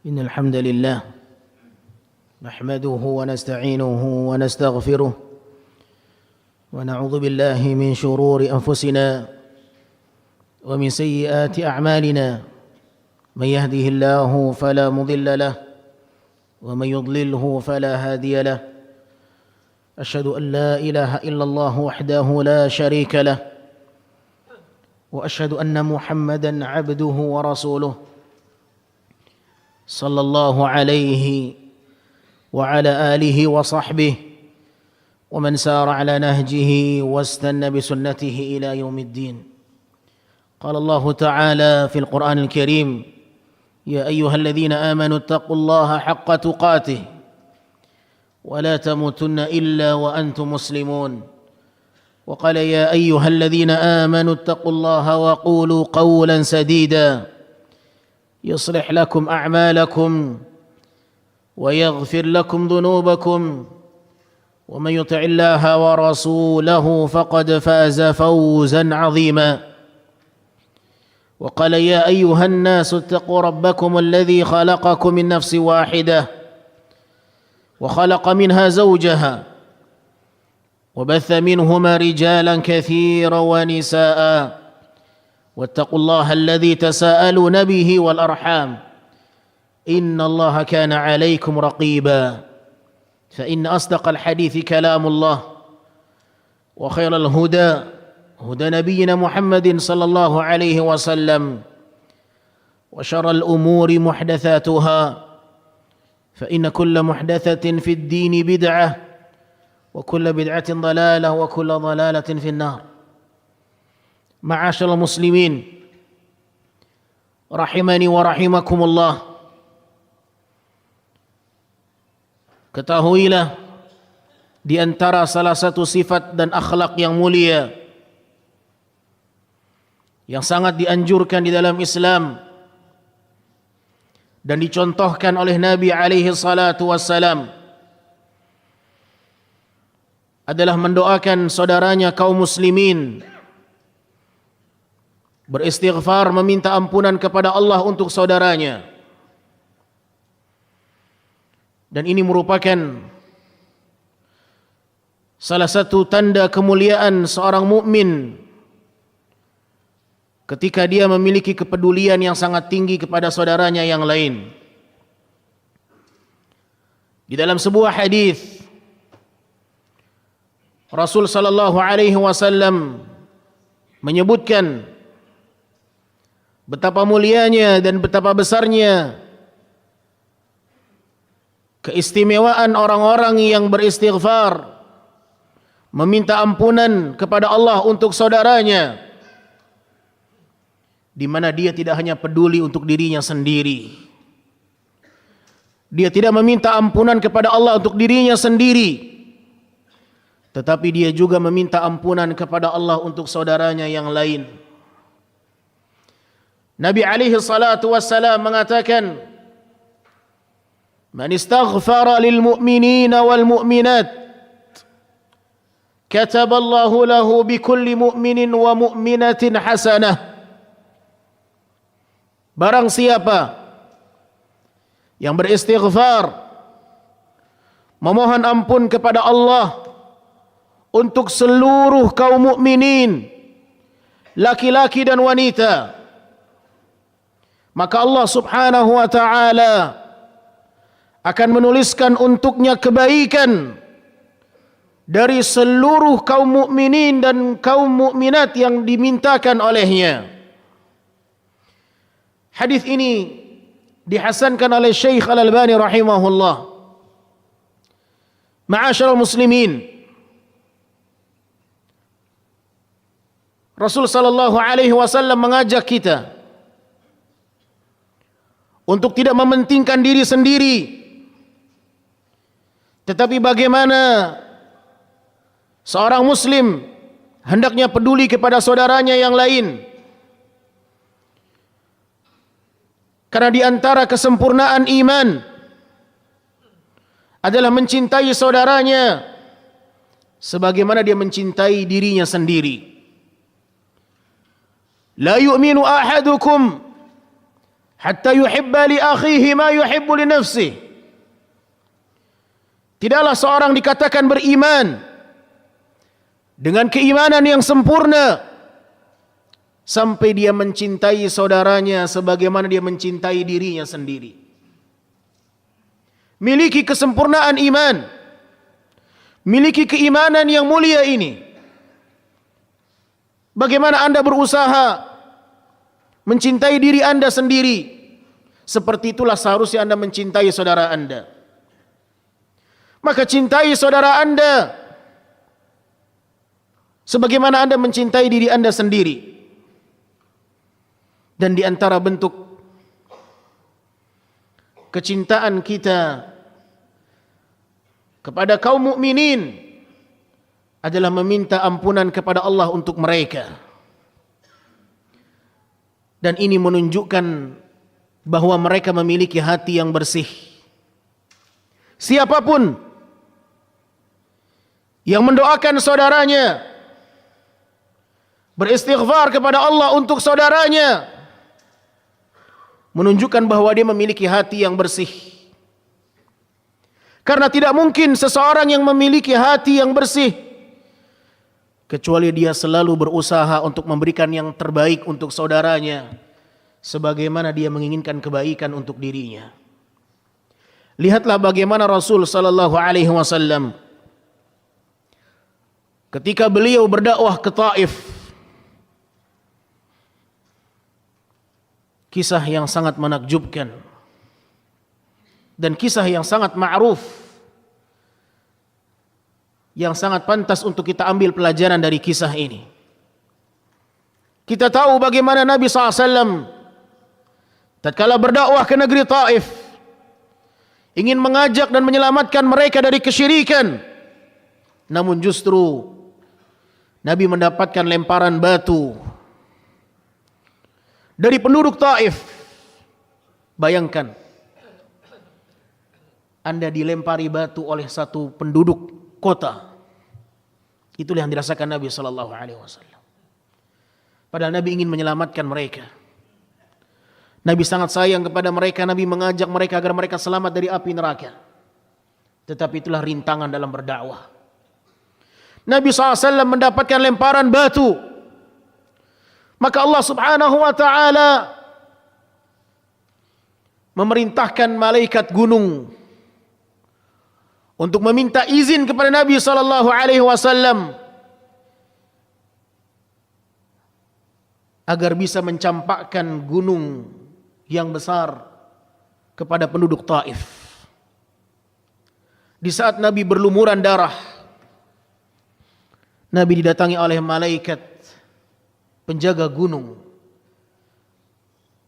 إن الحمد لله نحمده ونستعينه ونستغفره ونعوذ بالله من شرور أنفسنا ومن سيئات أعمالنا من يهده الله فلا مضل له ومن يضلله فلا هادي له أشهد أن لا إله إلا الله وحده لا شريك له وأشهد أن محمدًا عبده ورسوله صلى الله عليه وعلى آله وصحبه ومن سار على نهجه واستنى بسنته إلى يوم الدين. قال الله تعالى في القرآن الكريم: يا أيها الذين آمنوا اتقوا الله حق تقاته ولا تموتن إلا وأنتم مسلمون. وقال: يا أيها الذين آمنوا اتقوا الله وقولوا قولا سديدا يصلح لكم أعمالكم ويغفر لكم ذنوبكم ومن يطع الله ورسوله فقد فاز فوزا عظيما. وقال: يا أيها الناس اتقوا ربكم الذي خلقكم من نفس واحدة وخلق منها زوجها وبث منهما رجالا كثيرا ونساء واتقوا الله الذي تساءلون به والأرحام إن الله كان عليكم رقيبا. فإن أصدق الحديث كلام الله وخير الهدى هدى نبينا محمد صلى الله عليه وسلم وشر الأمور محدثاتها فإن كل محدثة في الدين بدعة وكل بدعة ضلالة وكل ضلالة في النار. Ma'asyiral muslimin rahimani wa rahimakumullah. Ketahuilah di antara salah satu sifat dan akhlak yang mulia yang sangat dianjurkan di dalam Islam dan dicontohkan oleh Nabi alaihi salatu wassalam adalah mendoakan saudaranya kaum muslimin, beristighfar, meminta ampunan kepada Allah untuk saudaranya. Dan ini merupakan salah satu tanda kemuliaan seorang mukmin ketika dia memiliki kepedulian yang sangat tinggi kepada saudaranya yang lain. Di dalam sebuah hadis Rasul sallallahu alaihi wasallam menyebutkan betapa mulianya dan betapa besarnya keistimewaan orang-orang yang beristighfar, meminta ampunan kepada Allah untuk saudaranya, di mana dia tidak hanya peduli untuk dirinya sendiri. Dia tidak meminta ampunan kepada Allah untuk dirinya sendiri, tetapi dia juga meminta ampunan kepada Allah untuk saudaranya yang lain. Nabi alaihi salatu wassalam mengatakan, "Man istaghfara lil mu'minina wal mu'minat, kataballahu lahu bi kulli mu'minin wa mu'minatin hasanah." Barang siapa yang beristighfar, memohon ampun kepada Allah untuk seluruh kaum mukminin, laki-laki dan wanita, maka Allah subhanahu wa ta'ala akan menuliskan untuknya kebaikan dari seluruh kaum mukminin dan kaum mukminat yang dimintakan olehnya. Hadis ini dihasankan oleh Syekh Al-Albani rahimahullah. Ma'asyiral muslimin, Rasul sallallahu alaihi wasallam mengajak kita untuk tidak mementingkan diri sendiri, tetapi bagaimana seorang muslim hendaknya peduli kepada saudaranya yang lain. Karena di antara kesempurnaan iman adalah mencintai saudaranya sebagaimana dia mencintai dirinya sendiri. La yu'minu ahadukum hatta yuhibba li akhihi ma yuhibbu li nafsihi. Tidaklah seorang dikatakan beriman dengan keimanan yang sempurna sampai dia mencintai saudaranya sebagaimana dia mencintai dirinya sendiri. Miliki kesempurnaan iman, miliki keimanan yang mulia ini. Bagaimana Anda berusaha mencintai diri Anda sendiri, seperti itulah seharusnya Anda mencintai saudara Anda. Maka cintai saudara Anda sebagaimana Anda mencintai diri Anda sendiri. Dan di antara bentuk kecintaan kita kepada kaum mukminin adalah meminta ampunan kepada Allah untuk mereka. Dan ini menunjukkan bahwa mereka memiliki hati yang bersih. Siapapun yang mendoakan saudaranya, beristighfar kepada Allah untuk saudaranya, menunjukkan bahwa dia memiliki hati yang bersih. Karena tidak mungkin seseorang yang memiliki hati yang bersih kecuali dia selalu berusaha untuk memberikan yang terbaik untuk saudaranya sebagaimana dia menginginkan kebaikan untuk dirinya. Lihatlah bagaimana Rasul sallallahu alaihi wasallam ketika beliau berdakwah ke Taif. Kisah yang sangat menakjubkan dan kisah yang sangat ma'ruf, yang sangat pantas untuk kita ambil pelajaran dari kisah ini. Kita tahu bagaimana Nabi SAW tatkala berdakwah ke negeri Taif, ingin mengajak dan menyelamatkan mereka dari kesyirikan, Namun justru Nabi mendapatkan lemparan batu dari penduduk Taif. Bayangkan, Anda dilempari batu oleh satu penduduk kota. Itulah yang dirasakan Nabi sallallahu alaihi wasallam. Padahal Nabi ingin menyelamatkan mereka. Nabi sangat sayang kepada mereka. Nabi mengajak mereka agar mereka selamat dari api neraka. Tetapi itulah rintangan dalam berdakwah. Nabi SAW mendapatkan lemparan batu. Maka Allah subhanahu wa ta'ala memerintahkan malaikat gunung untuk meminta izin kepada Nabi SAW agar bisa mencampakkan gunung yang besar kepada penduduk Taif. Di saat Nabi berlumuran darah, Nabi didatangi oleh malaikat penjaga gunung,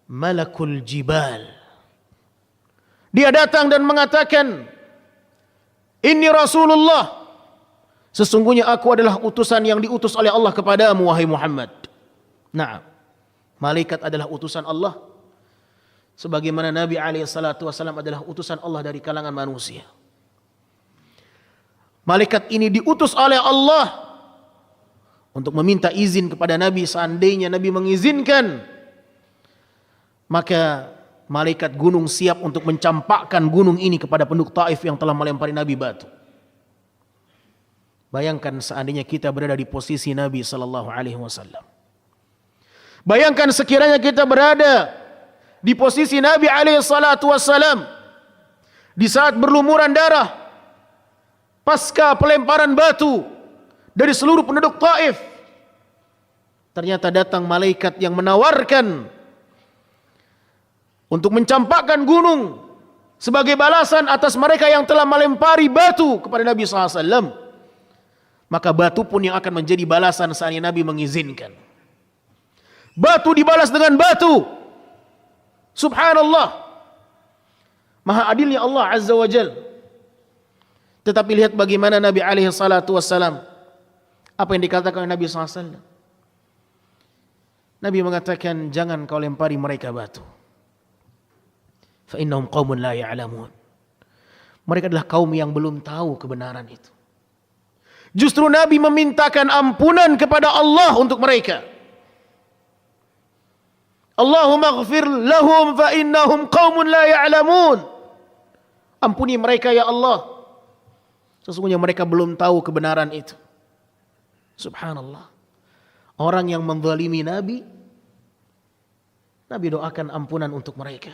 Malakul Jibal. Dia datang dan mengatakan, "Inni Rasulullah, sesungguhnya aku adalah utusan yang diutus oleh Allah kepadamu, wahai Muhammad." Nah, malaikat adalah utusan Allah, sebagaimana Nabi SAW adalah utusan Allah dari kalangan manusia. Malaikat ini diutus oleh Allah untuk meminta izin kepada Nabi. Seandainya Nabi mengizinkan, maka malaikat gunung siap untuk mencampakkan gunung ini kepada penduduk Taif yang telah melempari Nabi batu. Bayangkan seandainya kita berada di posisi Nabi sallallahu alaihi wasallam. Bayangkan sekiranya kita berada di posisi Nabi alaihi salatu wasallam di saat berlumuran darah pasca pelemparan batu dari seluruh penduduk Taif. Ternyata datang malaikat yang menawarkan untuk mencampakkan gunung sebagai balasan atas mereka yang telah melempari batu kepada Nabi SAW. Maka batu pun yang akan menjadi balasan seandainya Nabi mengizinkan. Batu dibalas dengan batu. Subhanallah. Maha adilnya Allah Azza wa Jal. Tetapi lihat bagaimana Nabi alaihi salatu wassalam, apa yang dikatakan oleh Nabi SAW. Nabi mengatakan, jangan kau lempari mereka batu. Fa innahum qaumun la ya'lamun. Mereka adalah kaum yang belum tahu kebenaran itu. Justru Nabi memintakan ampunan kepada Allah untuk mereka. Allahumma ighfir lahum fa innahum qaumun la ya'lamun. Ampuni mereka ya Allah, sesungguhnya mereka belum tahu kebenaran itu. Subhanallah. Orang yang menzalimi Nabi, Nabi doakan ampunan untuk mereka.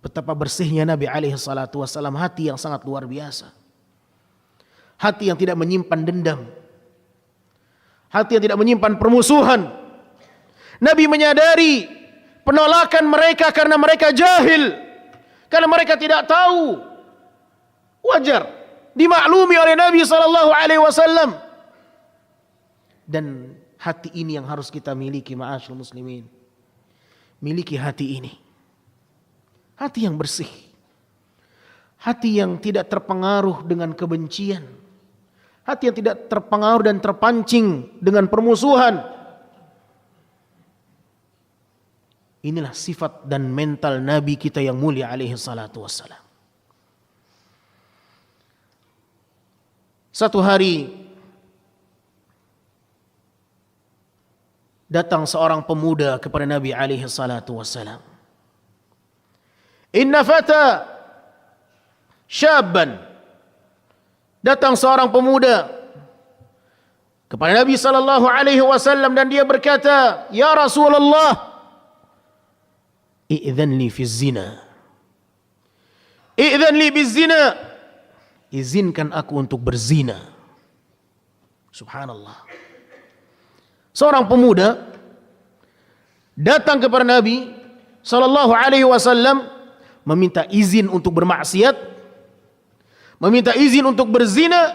Betapa bersihnya Nabi alaihi salatu wassalam, hati yang sangat luar biasa. Hati yang tidak menyimpan dendam. Hati yang tidak menyimpan permusuhan. Nabi menyadari penolakan mereka karena mereka jahil. Karena mereka tidak tahu. Wajar dimaklumi oleh Nabi SAW. Dan hati ini yang harus kita miliki, ma'asyil muslimin. Miliki hati ini. Hati yang bersih. Hati yang tidak terpengaruh dengan kebencian. Hati yang tidak terpengaruh dan terpancing dengan permusuhan. Inilah sifat dan mental Nabi kita yang mulia alaihi salatu wassalam. Satu hari datang seorang pemuda kepada Nabi alaihi salatu wassalam. Inna fata syabban. Datang seorang pemuda kepada Nabi sallallahu alaihi wasallam dan dia berkata, "Ya Rasulullah, i'dzan li fi zina." I'dzan li bizina. Izinkan aku untuk berzina. Subhanallah. Seorang pemuda datang kepada Nabi sallallahu alaihi wasallam meminta izin untuk bermaksiat, meminta izin untuk berzina.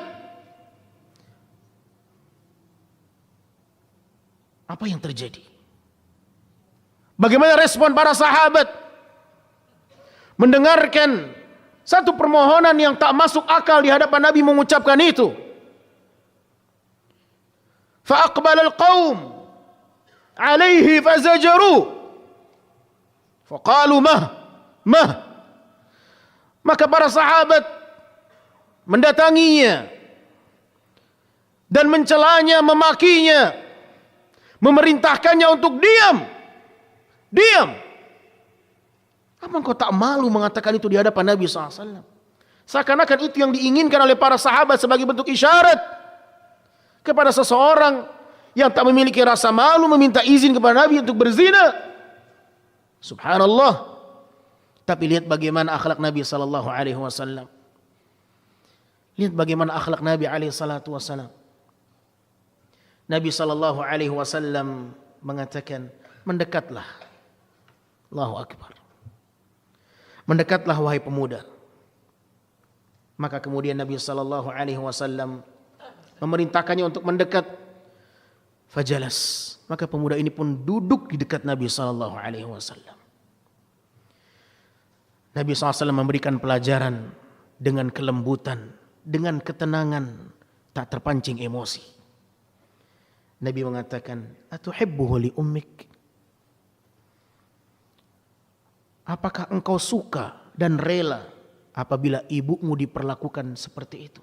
Apa yang terjadi? Bagaimana respon para sahabat mendengarkan Satu permohonan yang tak masuk akal di hadapan Nabi mengucapkan itu. Fa aqbala al-qaum alaihi fazajaru. Faqalu mah. Maka para sahabat mendatanginya dan mencelanya, memakinya, memerintahkannya untuk diam. Apa engkau tak malu mengatakan itu di hadapan Nabi SAW? Seakan-akan itu yang diinginkan oleh para sahabat sebagai bentuk isyarat kepada seseorang yang tak memiliki rasa malu meminta izin kepada Nabi untuk berzina. Subhanallah. Tapi lihat bagaimana akhlak Nabi SAW. Lihat bagaimana akhlak Nabi SAW. Nabi SAW mengatakan, mendekatlah. Allahu Akbar. Mendekatlah wahai pemuda. Maka kemudian Nabi SAW memerintahkannya untuk mendekat. Fajalas. Maka pemuda ini pun duduk di dekat Nabi SAW. Nabi SAW memberikan pelajaran dengan kelembutan, dengan ketenangan, tak terpancing emosi. Nabi mengatakan, atuhibbuhu li ummik? Apakah engkau suka dan rela apabila ibumu diperlakukan seperti itu?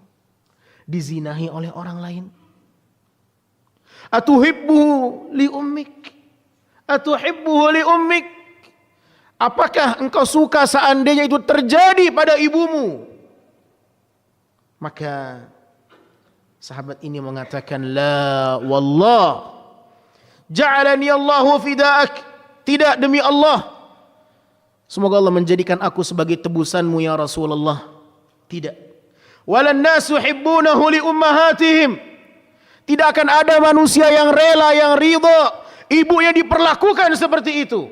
Dizinahi oleh orang lain? Atuhibbuhu li ummik? Atuhibbuhu li ummik? Apakah engkau suka seandainya itu terjadi pada ibumu? Maka sahabat ini mengatakan, la wallah, ja'alani Allahu fida'ak. Tidak, demi Allah, semoga Allah menjadikan aku sebagai tebusanmu ya Rasulullah. Tidak. Walan nasu yuhibbunahu li ummahatihim. Tidak akan ada manusia yang rela, yang ridha ibunya diperlakukan seperti itu.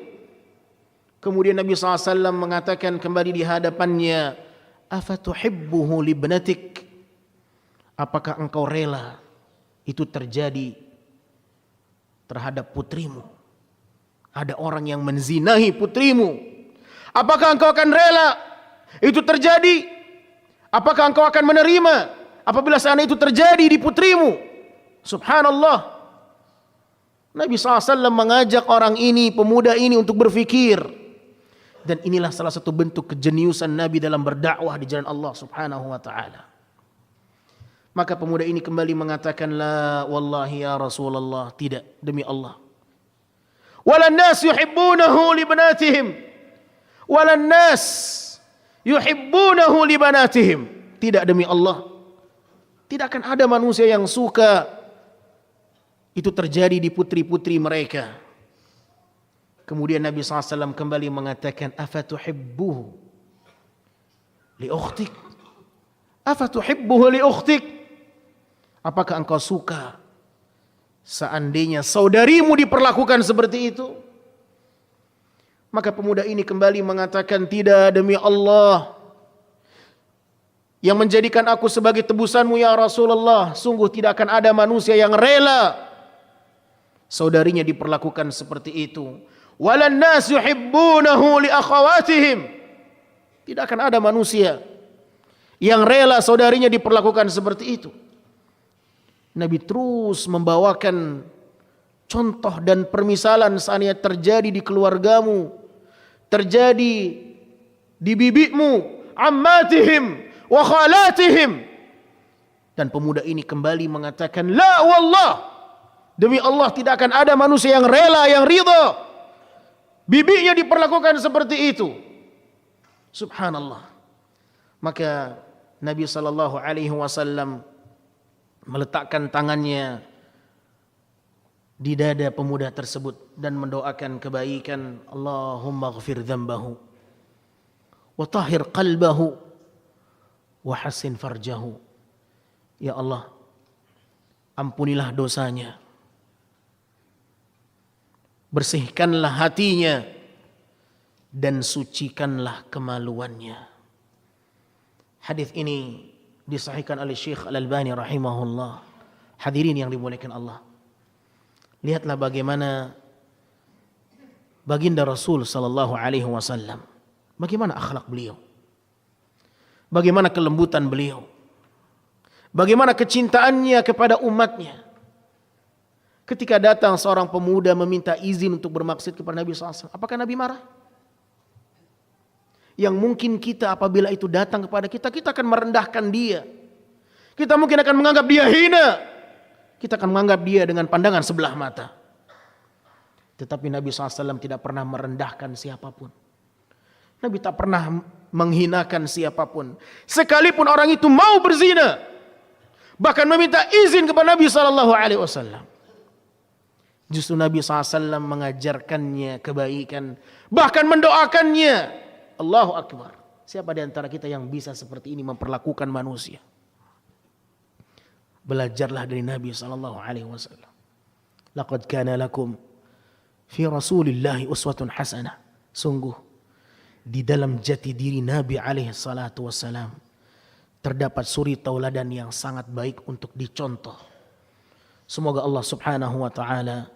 Kemudian Nabi SAW mengatakan kembali di hadapannya, afatuhibbuhu li ibnatik? Apakah engkau rela itu terjadi terhadap putrimu? Ada orang yang menzinahi putrimu. Apakah engkau akan rela itu terjadi? Apakah engkau akan menerima apabila seandainya itu terjadi di putrimu? Subhanallah. Nabi SAW mengajak orang ini, pemuda ini untuk berfikir. Dan inilah salah satu bentuk kejeniusan Nabi dalam berdakwah di jalan Allah Subhanahu wa ta'ala. Maka pemuda ini kembali mengatakan, la wallahi ya Rasulullah, tidak, demi Allah. Walan nas yuhibbunahu li banatihim. Walan nas yuhibbunahu li banatihim. Tidak, demi Allah, tidak akan ada manusia yang suka itu terjadi di putri-putri mereka. Kemudian Nabi SAW kembali mengatakan, afatuhibbuhu li ukhtik? Afatuhibbuhu li ukhtik? Apakah engkau suka seandainya saudarimu diperlakukan seperti itu? Maka pemuda ini kembali mengatakan, tidak, demi Allah yang menjadikan aku sebagai tebusanmu ya Rasulullah, sungguh tidak akan ada manusia yang rela saudarinya diperlakukan seperti itu. Walan nas yuhibbunahu li akhawatihim. Tidak akan ada manusia yang rela saudarinya diperlakukan seperti itu. Nabi terus membawakan contoh dan permisalan seandainya terjadi di keluargamu, terjadi di bibimu, ammatihim wa khalatihim. Dan pemuda ini kembali mengatakan, la wallah, demi Allah tidak akan ada manusia yang rela, yang ridha bibinya diperlakukan seperti itu. Subhanallah. Maka Nabi SAW meletakkan tangannya di dada pemuda tersebut dan mendoakan kebaikan. Allahumma ghfir dzambahu wa tahhir qalbahu wa hassin farjahu. Ya Allah, ampunilah dosanya, bersihkanlah hatinya, dan sucikanlah kemaluannya. Hadis ini disahihkan oleh Syekh Al-Albani rahimahullah. Hadirin yang dimuliakan Allah, lihatlah bagaimana baginda Rasul sallallahu alaihi wasallam, bagaimana akhlak beliau. bagaimana kelembutan beliau, bagaimana kecintaannya kepada umatnya. Ketika datang seorang pemuda meminta izin untuk bermaksud kepada Nabi SAW, apakah Nabi marah? Yang mungkin kita apabila itu datang kepada kita, kita akan merendahkan dia. Kita mungkin akan menganggap dia hina. Kita akan menganggap dia dengan pandangan sebelah mata. Tetapi Nabi SAW tidak pernah merendahkan siapapun. Nabi tak pernah menghinakan siapapun. Sekalipun orang itu mau berzina, bahkan meminta izin kepada Nabi SAW. Justru Nabi SAW mengajarkannya kebaikan, bahkan mendoakannya. Allahu Akbar. Siapa di antara kita yang bisa seperti ini memperlakukan manusia? Belajarlah dari Nabi SAW. Laqad kana lakum fi Rasulillahi uswatun hasanah. Sungguh di dalam jati diri Nabi SAW terdapat suri tauladan yang sangat baik untuk dicontoh. Semoga Allah Subhanahu wa taala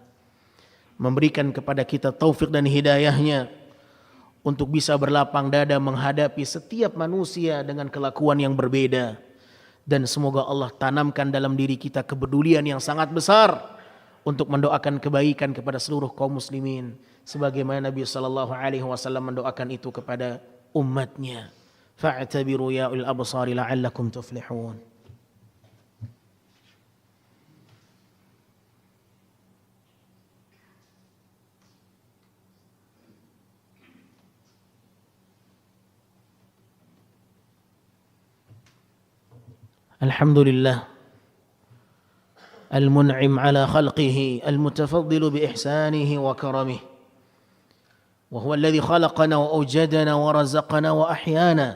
memberikan kepada kita taufik dan hidayahnya untuk bisa berlapang dada menghadapi setiap manusia dengan kelakuan yang berbeda. Dan semoga Allah tanamkan dalam diri kita kepedulian yang sangat besar untuk mendoakan kebaikan kepada seluruh kaum muslimin, sebagaimana Nabi SAW mendoakan itu kepada umatnya. Fa'tabiru ya ulil absari la'allakum tuflihun. الحمد لله المنعم على خلقه المتفضل بإحسانه وكرمه وهو الذي خلقنا وأوجدنا ورزقنا وأحيانا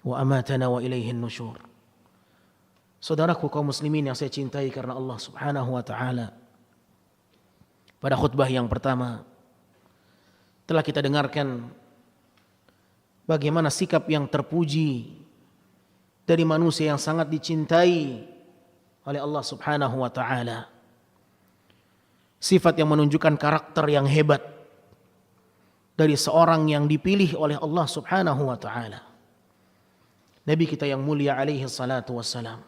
وأماتنا وإليه النشور. Saudaraku kaum muslimin yang saya cintai karena Allah Subhanahu wa taala, pada khutbah yang pertama telah kita dengarkan bagaimana sikap yang terpuji dari manusia yang sangat dicintai oleh Allah Subhanahu wa taala. Sifat yang menunjukkan karakter yang hebat dari seorang yang dipilih oleh Allah Subhanahu wa taala. Nabi kita yang mulia alaihi salatu wassalam.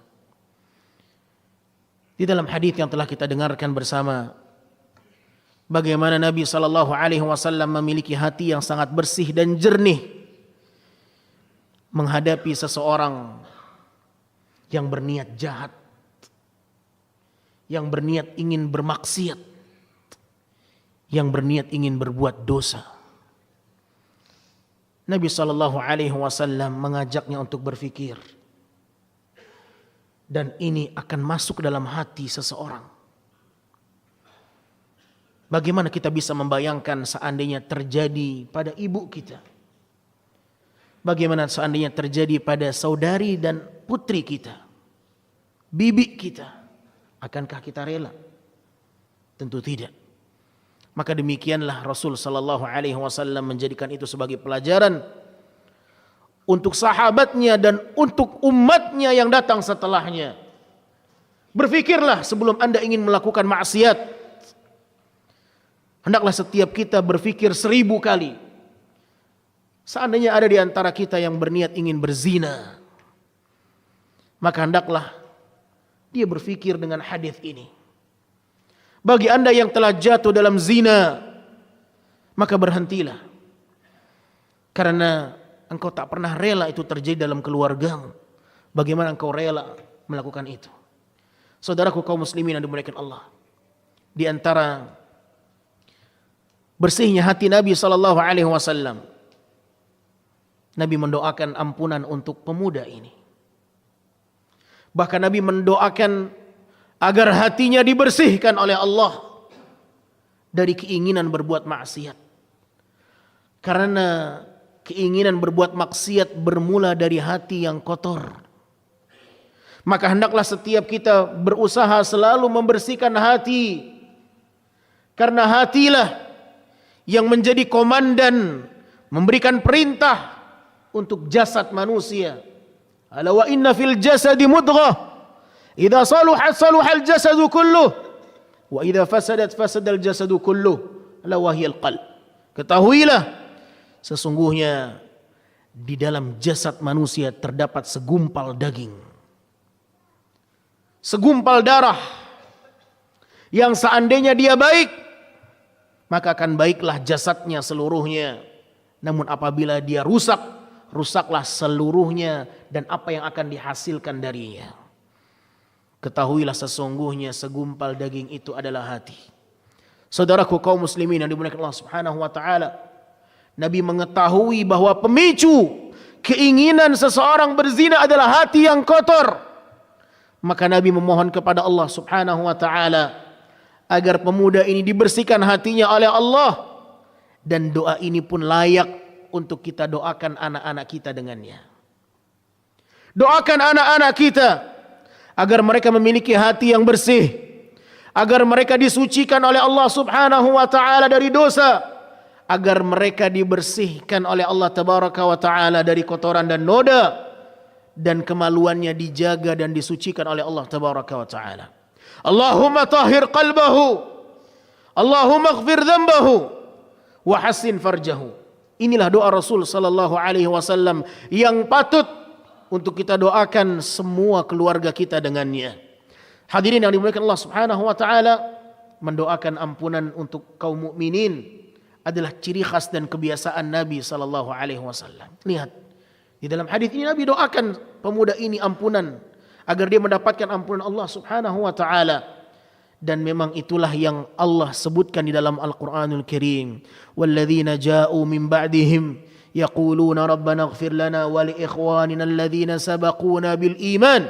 Di dalam hadis yang telah kita dengarkan bersama, bagaimana Nabi sallallahu alaihi wasallam memiliki hati yang sangat bersih dan jernih menghadapi seseorang yang berniat jahat, yang berniat ingin bermaksiat, yang berniat ingin berbuat dosa. Nabi SAW mengajaknya untuk berfikir, dan ini akan masuk dalam hati seseorang. Bagaimana kita bisa membayangkan seandainya terjadi pada ibu kita? Bagaimana seandainya terjadi pada saudari dan putri kita, bibi kita? Akankah kita rela? Tentu tidak. Maka demikianlah Rasul sallallahu alaihi wasallam menjadikan itu sebagai pelajaran untuk sahabatnya dan untuk umatnya yang datang setelahnya. Berfikirlah sebelum Anda ingin melakukan maksiat. Hendaklah setiap kita berfikir 1000 kali. Seandainya ada di antara kita yang berniat ingin berzina, maka hendaklah dia berfikir dengan hadis ini. Bagi Anda yang telah jatuh dalam zina, maka berhentilah. Karena engkau tak pernah rela itu terjadi dalam keluargamu. Bagaimana engkau rela melakukan itu? Saudaraku kaum muslimin yang dimuliakan Allah, di antara bersihnya hati Nabi SAW, Nabi mendoakan ampunan untuk pemuda ini. Bahkan Nabi mendoakan agar hatinya dibersihkan oleh Allah dari keinginan berbuat maksiat. Karena keinginan berbuat maksiat bermula dari hati yang kotor. Maka hendaklah setiap kita berusaha selalu membersihkan hati. Karena hatilah yang menjadi komandan, memberikan perintah untuk jasad manusia. Ala wa inna fil jasadi mudghah, idza saluhat saluhal jasadu kulluh, wa idza fasadat fasadal jasadu kulluh, ala wa hiyal qalb. Ketahuilah, sesungguhnya di dalam jasad manusia terdapat segumpal daging, segumpal darah, yang seandainya dia baik, maka akan baiklah jasadnya seluruhnya. Namun apabila dia rusak, rusaklah seluruhnya dan apa yang akan dihasilkan darinya. Ketahuilah sesungguhnya segumpal daging itu adalah hati. Saudaraku kaum muslimin yang dimuliakan Allah Subhanahu wa taala, Nabi mengetahui bahwa pemicu keinginan seseorang berzina adalah hati yang kotor. Maka Nabi memohon kepada Allah Subhanahu wa taala agar pemuda ini dibersihkan hatinya oleh Allah, dan doa ini pun layak untuk kita doakan anak-anak kita dengannya. Doakan anak-anak kita agar mereka memiliki hati yang bersih, agar mereka disucikan oleh Allah Subhanahu wa taala dari dosa, agar mereka dibersihkan oleh Allah Tabaraka wa taala dari kotoran dan noda, dan kemaluannya dijaga dan disucikan oleh Allah Tabaraka wa taala. Allahumma tahhir qalbahu, Allahumma ighfir dhanbahu wa hassin farjahu. Inilah doa Rasul sallallahu alaihi wasallam yang patut untuk kita doakan semua keluarga kita dengannya. Hadirin yang dimuliakan Allah Subhanahu wa taala, mendoakan ampunan untuk kaum mukminin adalah ciri khas dan kebiasaan Nabi sallallahu alaihi wasallam. Lihat, di dalam hadis ini Nabi doakan pemuda ini ampunan agar dia mendapatkan ampunan Allah Subhanahu wa taala. Dan memang itulah yang Allah sebutkan di dalam Al-Quranul Karim. Walladzina ja'u min ba'dihim yaquluna rabbana ighfir lana wa li ikhwanina alladhina sabaquna bil iman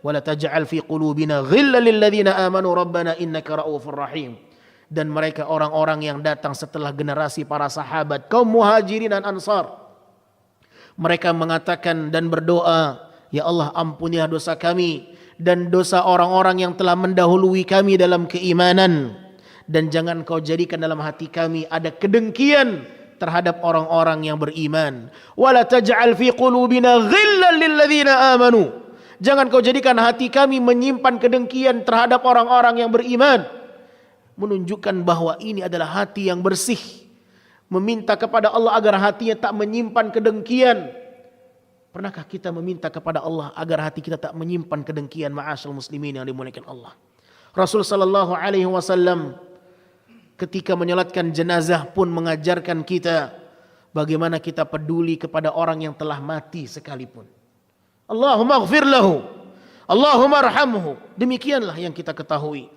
wa la taj'al fi qulubina ghillan lil ladzina amanu rabbana innaka ra'ufur rahim. Dan mereka orang-orang yang datang setelah generasi para sahabat kaum Muhajirin dan Ansar, mereka mengatakan dan berdoa, ya Allah ampunilah dosa kami dan dosa orang-orang yang telah mendahului kami dalam keimanan, dan jangan kau jadikan dalam hati kami ada kedengkian terhadap orang-orang yang beriman. Wala taj'al fi qulubina ghillan lil ladzina amanu. Jangan kau jadikan hati kami menyimpan kedengkian terhadap orang-orang yang beriman. Menunjukkan bahwa ini adalah hati yang bersih. Meminta kepada Allah agar hatinya tak menyimpan kedengkian. Pernahkah kita meminta kepada Allah agar hati kita tak menyimpan kedengkian? Ma'asyal muslimin yang dimuliakan Allah. Rasul sallallahu alaihi wasallam ketika menyolatkan jenazah pun mengajarkan kita bagaimana kita peduli kepada orang yang telah mati sekalipun. Allahumma ighfir lahu, Allahumma arhamhu. Demikianlah yang kita ketahui.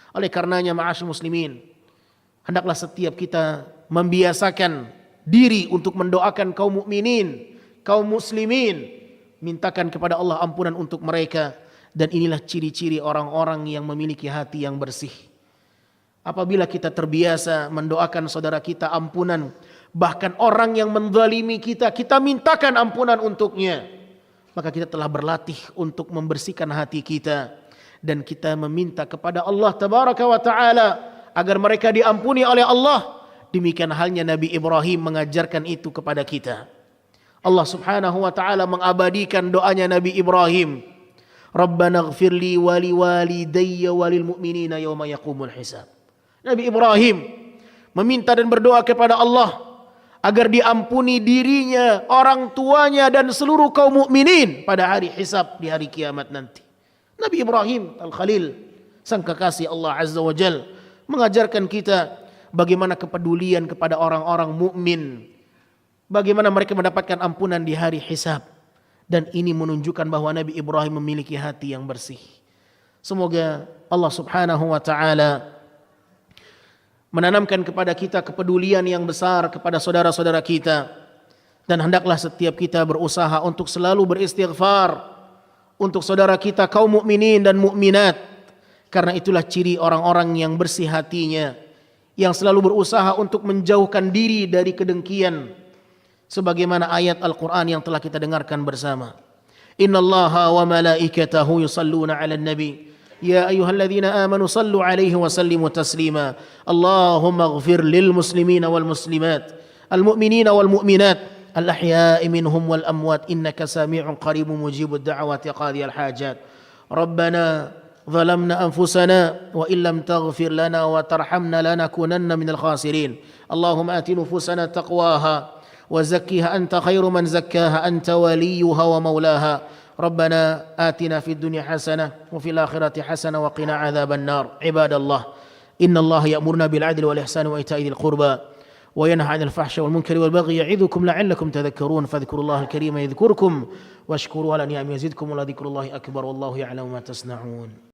Oleh karenanya ma'asyal muslimin, hendaklah setiap kita membiasakan diri untuk mendoakan kaum mukminin, kaum muslimin, mintakan kepada Allah ampunan untuk mereka. Dan inilah ciri-ciri orang-orang yang memiliki hati yang bersih. Apabila kita terbiasa mendoakan saudara kita ampunan, bahkan orang yang menzalimi kita, kita mintakan ampunan untuknya, maka kita telah berlatih untuk membersihkan hati kita. Dan kita meminta kepada Allah Tabaraka wa Ta'ala agar mereka diampuni oleh Allah. Demikian halnya Nabi Ibrahim mengajarkan itu kepada kita. Allah Subhanahu wa taala mengabadikan doanya Nabi Ibrahim. Rabbana ighfirli wa liwalidayya walil mu'minina yawma yaqumul hisab. Nabi Ibrahim meminta dan berdoa kepada Allah agar diampuni dirinya, orang tuanya dan seluruh kaum mukminin pada hari hisab, di hari kiamat nanti. Nabi Ibrahim Al-Khalil, sang kekasih Allah Azza wa Jal, mengajarkan kita bagaimana kepedulian kepada orang-orang mukmin, bagaimana mereka mendapatkan ampunan di hari hisab. Dan ini menunjukkan bahwa Nabi Ibrahim memiliki hati yang bersih. Semoga Allah Subhanahu wa taala menanamkan kepada kita kepedulian yang besar kepada saudara-saudara kita. Dan hendaklah setiap kita berusaha untuk selalu beristighfar untuk saudara kita kaum mukminin dan mukminat, karena itulah ciri orang-orang yang bersih hatinya, yang selalu berusaha untuk menjauhkan diri dari kedengkian. Sebagaimana ayat Al-Quran yang telah kita dengarkan bersama. Innallaha wa malaikatahu yusalluna ala nabi. Ya ayyuhalladzina amanu sallu alaihi wa sallimu taslima. Allahumma ighfir lil muslimina wal muslimat, al mu'minina wal mu'minat, al ahya'i minhum wal amwat, innaka sami'un qaribun mujibud da'awati qadiyal hajat. Rabbana ظلمنا أنفسنا وإن لم تغفر لنا وترحمنا لنكونن من الخاسرين. اللهم آت نفوسنا تقواها وزكها أنت خير من زكاها أنت وليها ومولاها. ربنا آتنا في الدنيا حسنة وفي الآخرة حسنة وقنا عذاب النار. عباد الله، إن الله يأمرنا بالعدل والإحسان وإيتاء ذي القربى وينهى عن الفحشاء والمنكر والبغي يعظكم لعلكم تذكرون. فاذكروا الله الكريم يذكركم واشكروا على نعمه يزدكم ولذكر الله أكبر والله يعلم ما تصنعون.